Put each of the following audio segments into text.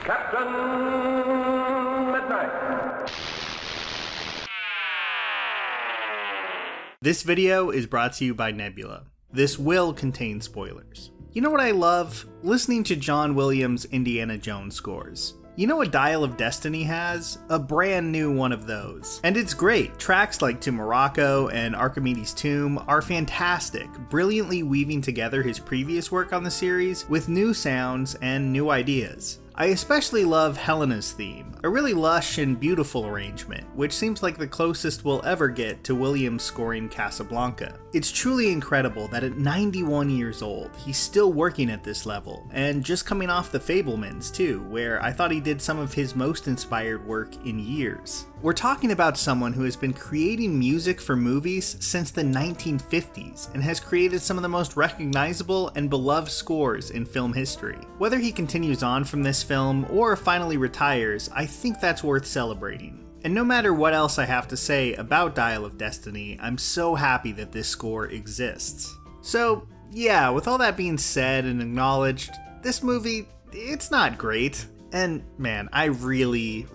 Captain Midnight. This video is brought to you by Nebula. This will contain spoilers. You know what I love? Listening to John Williams' Indiana Jones scores. You know what Dial of Destiny has? A brand new one of those. And it's great. Tracks like To Morocco and Archimedes' Tomb are fantastic, brilliantly weaving together his previous work on the series with new sounds and new ideas. I especially love Helena's theme, a really lush and beautiful arrangement, which seems like the closest we'll ever get to Williams scoring Casablanca. It's truly incredible that at 91 years old, he's still working at this level, and just coming off The Fabelmans too, where I thought he did some of his most inspired work in years. We're talking about someone who has been creating music for movies since the 1950s and has created some of the most recognizable and beloved scores in film history. Whether he continues on from this film or finally retires, I think that's worth celebrating. And no matter what else I have to say about Dial of Destiny, I'm so happy that this score exists. So yeah, with all that being said and acknowledged, this movie, it's not great. And man, I really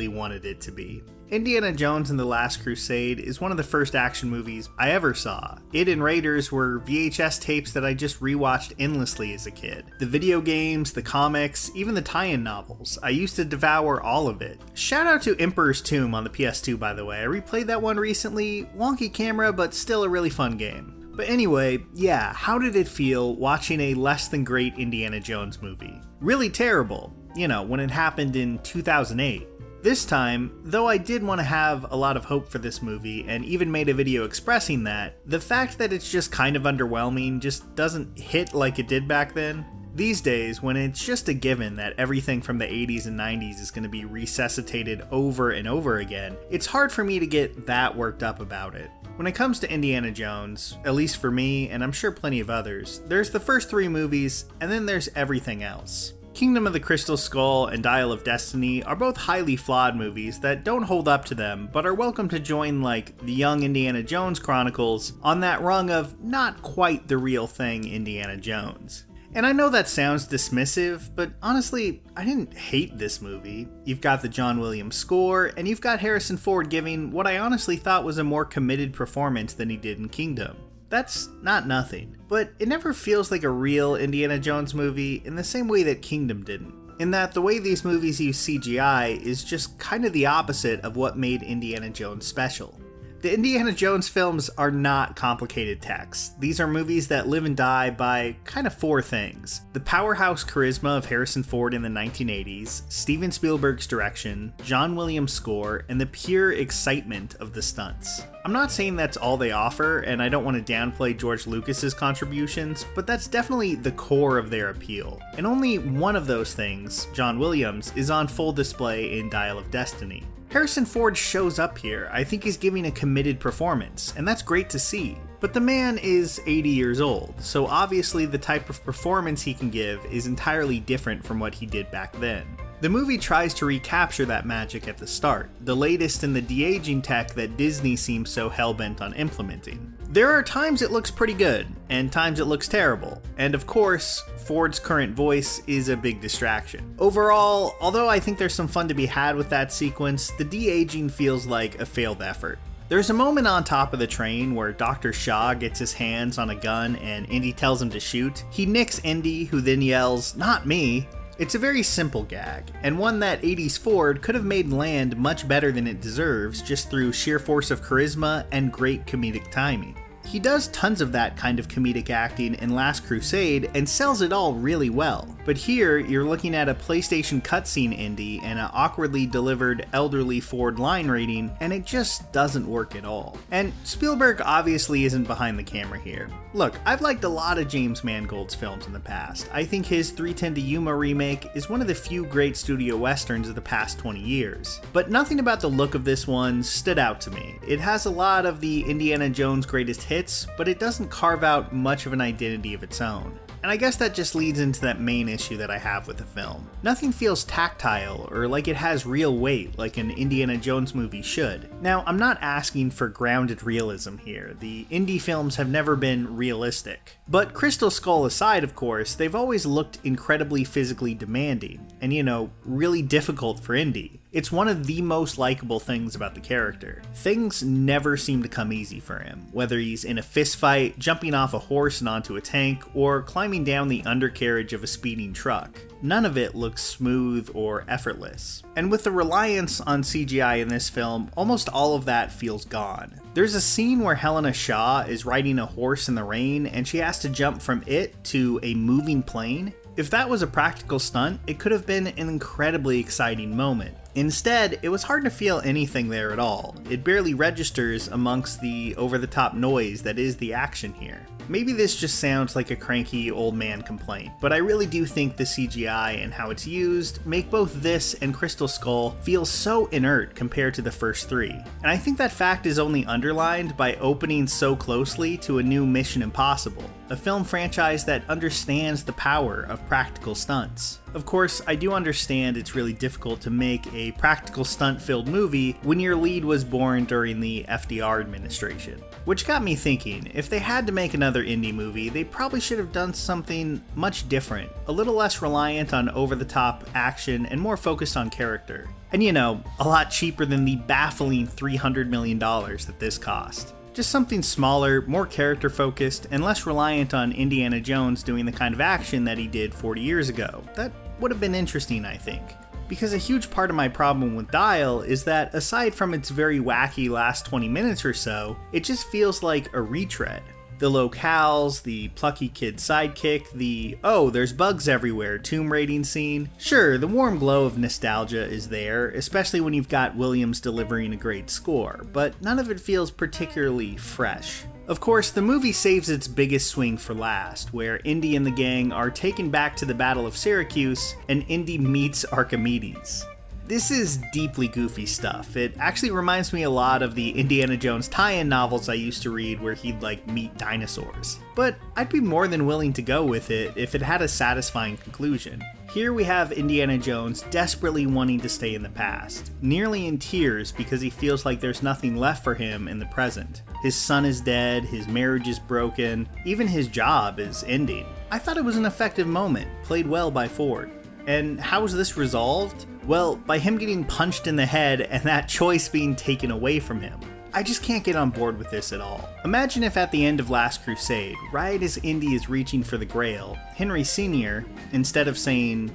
wanted it to be. Indiana Jones and the Last Crusade is one of the first action movies I ever saw. It and Raiders were VHS tapes that I just rewatched endlessly as a kid. The video games, the comics, even the tie-in novels. I used to devour all of it. Shout out to Emperor's Tomb on the PS2, by the way. I replayed that one recently. Wonky camera, but still a really fun game. But anyway, yeah, how did it feel watching a less than great Indiana Jones movie? Really terrible, when it happened in 2008. This time, though I did want to have a lot of hope for this movie and even made a video expressing that, the fact that it's just kind of underwhelming just doesn't hit like it did back then. These days, when it's just a given that everything from the 80s and 90s is going to be resuscitated over and over again, it's hard for me to get that worked up about it. When it comes to Indiana Jones, at least for me, and I'm sure plenty of others, there's the first three movies, and then there's everything else. Kingdom of the Crystal Skull and Dial of Destiny are both highly flawed movies that don't hold up to them, but are welcome to join like the Young Indiana Jones Chronicles on that rung of not quite the real thing Indiana Jones. And I know that sounds dismissive, but honestly, I didn't hate this movie. You've got the John Williams score, and you've got Harrison Ford giving what I honestly thought was a more committed performance than he did in Kingdom. That's not nothing, but it never feels like a real Indiana Jones movie in the same way that Kingdom didn't. In that the way these movies use CGI is just kind of the opposite of what made Indiana Jones special. The Indiana Jones films are not complicated texts. These are movies that live and die by kind of four things: the powerhouse charisma of Harrison Ford in the 1980s, Steven Spielberg's direction, John Williams' score, and the pure excitement of the stunts. I'm not saying that's all they offer, and I don't want to downplay George Lucas's contributions, but that's definitely the core of their appeal. And only one of those things, John Williams, is on full display in Dial of Destiny. Harrison Ford shows up here. I think he's giving a committed performance, and that's great to see. But the man is 80 years old, so obviously the type of performance he can give is entirely different from what he did back then. The movie tries to recapture that magic at the start, the latest in the de-aging tech that Disney seems so hell-bent on implementing. There are times it looks pretty good, and times it looks terrible, and of course, Ford's current voice is a big distraction. Overall, although I think there's some fun to be had with that sequence, the de-aging feels like a failed effort. There's a moment on top of the train where Dr. Shaw gets his hands on a gun and Indy tells him to shoot. He nicks Indy, who then yells, "Not me!" It's a very simple gag, and one that 80s Ford could have made land much better than it deserves just through sheer force of charisma and great comedic timing. He does tons of that kind of comedic acting in Last Crusade and sells it all really well. But here, you're looking at a PlayStation cutscene Indy and an awkwardly delivered elderly Ford line rating, and it just doesn't work at all. And Spielberg obviously isn't behind the camera here. Look, I've liked a lot of James Mangold's films in the past. I think his 3:10 to Yuma remake is one of the few great studio westerns of the past 20 years. But nothing about the look of this one stood out to me. It has a lot of the Indiana Jones greatest hits, but it doesn't carve out much of an identity of its own. And I guess that just leads into that main issue that I have with the film. Nothing feels tactile or like it has real weight like an Indiana Jones movie should. Now, I'm not asking for grounded realism here. The Indy films have never been realistic. But Crystal Skull aside, of course, they've always looked incredibly physically demanding, and really difficult for Indy. It's one of the most likable things about the character. Things never seem to come easy for him, whether he's in a fistfight, jumping off a horse and onto a tank, or climbing down the undercarriage of a speeding truck. None of it looks smooth or effortless. And with the reliance on CGI in this film, almost all of that feels gone. There's a scene where Helena Shaw is riding a horse in the rain and she has to jump from it to a moving plane. If that was a practical stunt, it could have been an incredibly exciting moment. Instead, it was hard to feel anything there at all. It barely registers amongst the over-the-top noise that is the action here. Maybe this just sounds like a cranky old man complaint, but I really do think the CGI and how it's used make both this and Crystal Skull feel so inert compared to the first three. And I think that fact is only underlined by opening so closely to a new Mission Impossible, a film franchise that understands the power of practical stunts. Of course, I do understand it's really difficult to make a practical stunt-filled movie when your lead was born during the FDR administration. Which got me thinking, if they had to make another Indy movie, they probably should have done something much different, a little less reliant on over-the-top action and more focused on character. And a lot cheaper than the baffling $300 million that this cost. Just something smaller, more character-focused, and less reliant on Indiana Jones doing the kind of action that he did 40 years ago. That would have been interesting, I think. Because a huge part of my problem with Dial is that, aside from its very wacky last 20 minutes or so, it just feels like a retread. The locales, the plucky kid sidekick, the "oh, there's bugs everywhere" tomb raiding scene. Sure, the warm glow of nostalgia is there, especially when you've got Williams delivering a great score, but none of it feels particularly fresh. Of course, the movie saves its biggest swing for last, where Indy and the gang are taken back to the Battle of Syracuse, and Indy meets Archimedes. This is deeply goofy stuff. It actually reminds me a lot of the Indiana Jones tie-in novels I used to read where he'd meet dinosaurs. But I'd be more than willing to go with it if it had a satisfying conclusion. Here we have Indiana Jones desperately wanting to stay in the past, nearly in tears because he feels like there's nothing left for him in the present. His son is dead, his marriage is broken, even his job is ending. I thought it was an effective moment, played well by Ford. And how was this resolved? Well, by him getting punched in the head and that choice being taken away from him. I just can't get on board with this at all. Imagine if at the end of Last Crusade, right as Indy is reaching for the Grail, Henry Sr., instead of saying,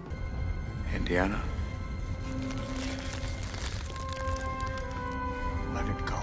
"Indiana, let it go,"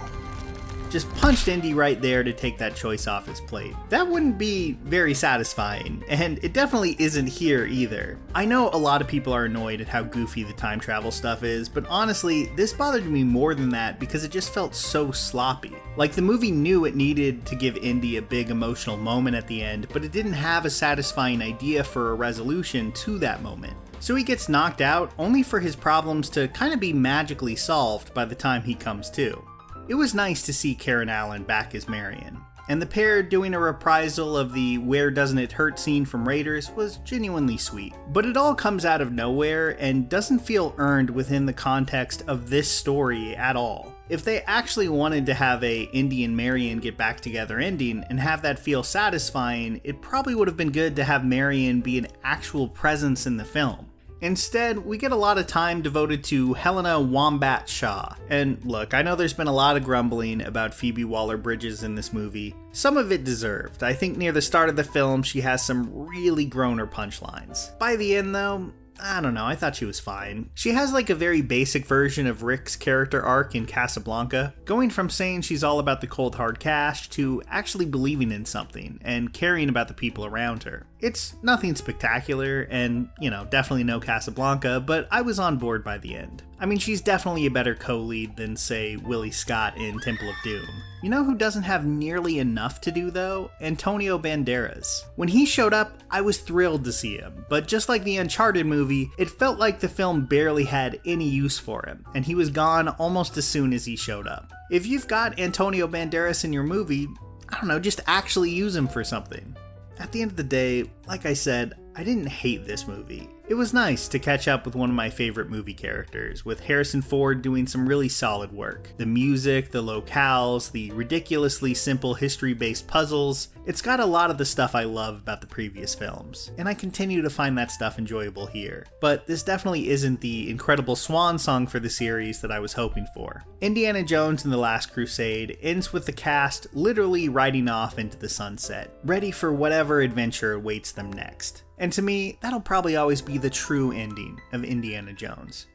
just punched Indy right there to take that choice off his plate. That wouldn't be very satisfying, and it definitely isn't here either. I know a lot of people are annoyed at how goofy the time travel stuff is, but honestly, this bothered me more than that because it just felt so sloppy. Like the movie knew it needed to give Indy a big emotional moment at the end, but it didn't have a satisfying idea for a resolution to that moment. So he gets knocked out only for his problems to kind of be magically solved by the time he comes to. It was nice to see Karen Allen back as Marion, and the pair doing a reprisal of the "Where Doesn't It Hurt" scene from Raiders was genuinely sweet. But it all comes out of nowhere and doesn't feel earned within the context of this story at all. If they actually wanted to have a Indy and Marion get back together ending and have that feel satisfying, it probably would have been good to have Marion be an actual presence in the film. Instead, we get a lot of time devoted to Helena Wombat Shaw. And look, I know there's been a lot of grumbling about Phoebe Waller-Bridges in this movie. Some of it deserved. I think near the start of the film, she has some really groaner punchlines. By the end though, I don't know, I thought she was fine. She has a very basic version of Rick's character arc in Casablanca, going from saying she's all about the cold hard cash to actually believing in something and caring about the people around her. It's nothing spectacular and, definitely no Casablanca, but I was on board by the end. I mean, she's definitely a better co-lead than, say, Willie Scott in Temple of Doom. You know who doesn't have nearly enough to do, though? Antonio Banderas. When he showed up, I was thrilled to see him, but just like the Uncharted movie, it felt like the film barely had any use for him, and he was gone almost as soon as he showed up. If you've got Antonio Banderas in your movie, I don't know, just actually use him for something. at the end of the day, like I said, I didn't hate this movie. It was nice to catch up with one of my favorite movie characters, with Harrison Ford doing some really solid work. The music, the locales, the ridiculously simple history-based puzzles, it's got a lot of the stuff I love about the previous films, and I continue to find that stuff enjoyable here. But this definitely isn't the incredible swan song for the series that I was hoping for. Indiana Jones and the Last Crusade ends with the cast literally riding off into the sunset, ready for whatever adventure awaits them next. And to me, that'll probably always be the true ending of Indiana Jones.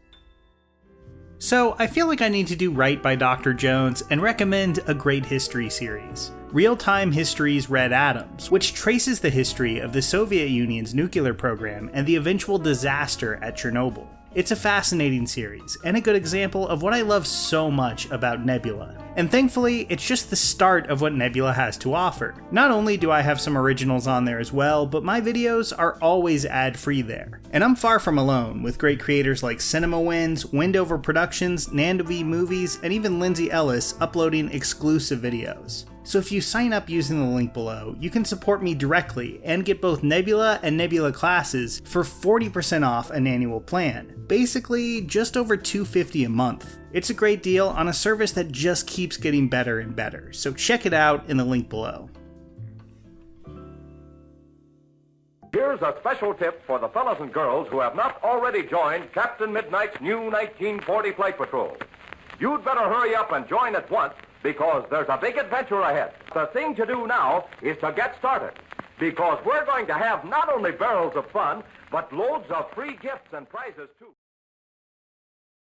So I feel like I need to do right by Dr. Jones and recommend a great history series. Real-Time History's Red Atoms, which traces the history of the Soviet Union's nuclear program and the eventual disaster at Chernobyl. It's a fascinating series, and a good example of what I love so much about Nebula. And thankfully, it's just the start of what Nebula has to offer. Not only do I have some originals on there as well, but my videos are always ad-free there. And I'm far from alone, with great creators like Cinema Wins, Wendover Productions, Nando V Movies, and even Lindsay Ellis uploading exclusive videos. So if you sign up using the link below, you can support me directly and get both Nebula and Nebula classes for 40% off an annual plan. Basically, just over $250 a month. It's a great deal on a service that just keeps getting better and better, so check it out in the link below. Here's a special tip for the fellas and girls who have not already joined Captain Midnight's new 1940 Flight Patrol. You'd better hurry up and join at once, because there's a big adventure ahead. The thing to do now is to get started, because we're going to have not only barrels of fun, but loads of free gifts and prizes too.